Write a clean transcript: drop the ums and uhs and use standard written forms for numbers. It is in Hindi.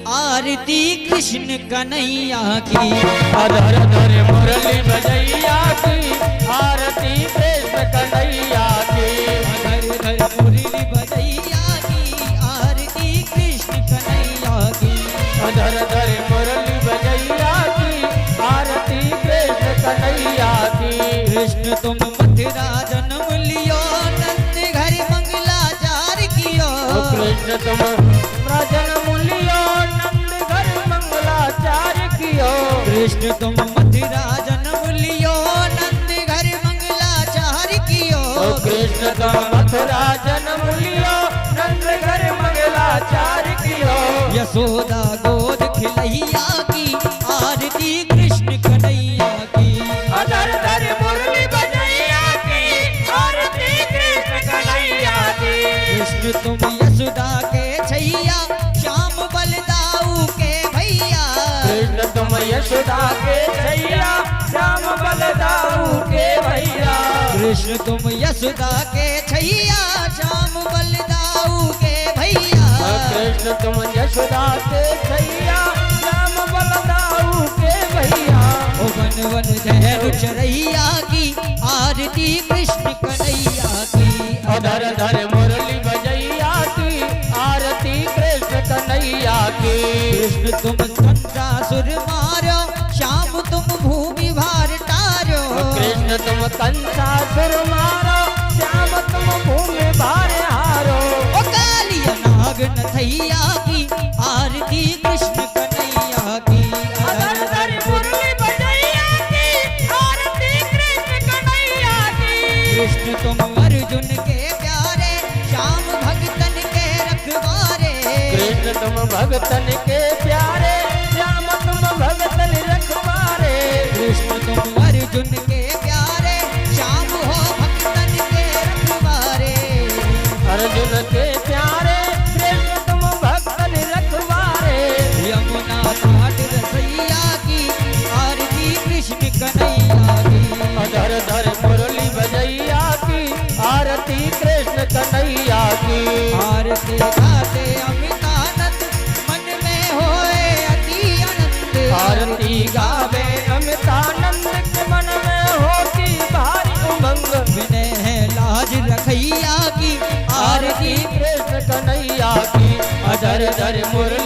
आरती कृष्ण कन्हैया की। अधर धर मुरली बजैया की आरती कृष्ण कन्हैया की। अधर धर मुरली बजैया की आरती कृष्ण कन्हैया की। अधर धर मुरली बजैया की आरती कृष्ण कन्हैया की। कृष्ण तुम मथुरा जन्म लियो नंद घर मंगलाचार कियो। कृष्ण तुम जन्म लियो नंद घर मंगलाचार कियो। कृष्ण तुम मथुरा जन्म लियो नंद घर मंगलाचार कियो। कृष्ण तुम मथुरा जन्म लियो नंद घर मंगलाचार कियो। यशोदा गोद खिलैया की आरती कृष्ण कन्हैया की। अधर धर मुरली बजैया की आरती कृष्ण कन्हैया की। कृष्ण तुम यशोदा के छैया श्याम बलदाऊ के भैया। कृष्ण तुम यशोदा के छैया श्याम बलदाऊ के भैया। कृष्ण तुम यशोदा के छैया श्याम बलदाऊ के भैया। कृष्ण तुम यशोदा के छैया श्याम बलदाऊ के भैया। ओ वन वन जहर चरैया की आरती कृष्ण कन्हैया की। अधर धर मुरली बजैया की आरती कृष्ण कन्हैया की। कृष्ण तुम कंसासुर मारो श्याम तुम भूमि भार तारो। कृष्ण तुम कंसासुर मारो श्याम तुम भूमि भार हारो। ओ कालिया नाग नथैया की आरती कृष्ण कन्हैया की। अधर धर मुरली बजैया की आरती कृष्ण कन्हैया की। कृष्ण तुम अर्जुन के प्यारे श्याम भगतन के रखवारे। कृष्ण तुम भगतन के प्यारे श्याम तुम भगतन रखवारे। कृष्ण तुम अर्जुन के प्यारे श्याम हो भगतन के रखवारे। अर्जुन के प्यारे कृष्ण तुम भगतन रखवारे। यमुना घाट रसैया की आरती कृष्ण कन्हैया की। अधर धर मुरली बजैया की आरती कृष्ण कन्हैया की। आरती गाते अमितानंद मन में होए अति आनंद। आरती गावे अमितानंद के मन में होती भारी उमंग। विनय है लाज रखैया की आरती आरती कृष्ण कन्हैया की। अधर धर मुरली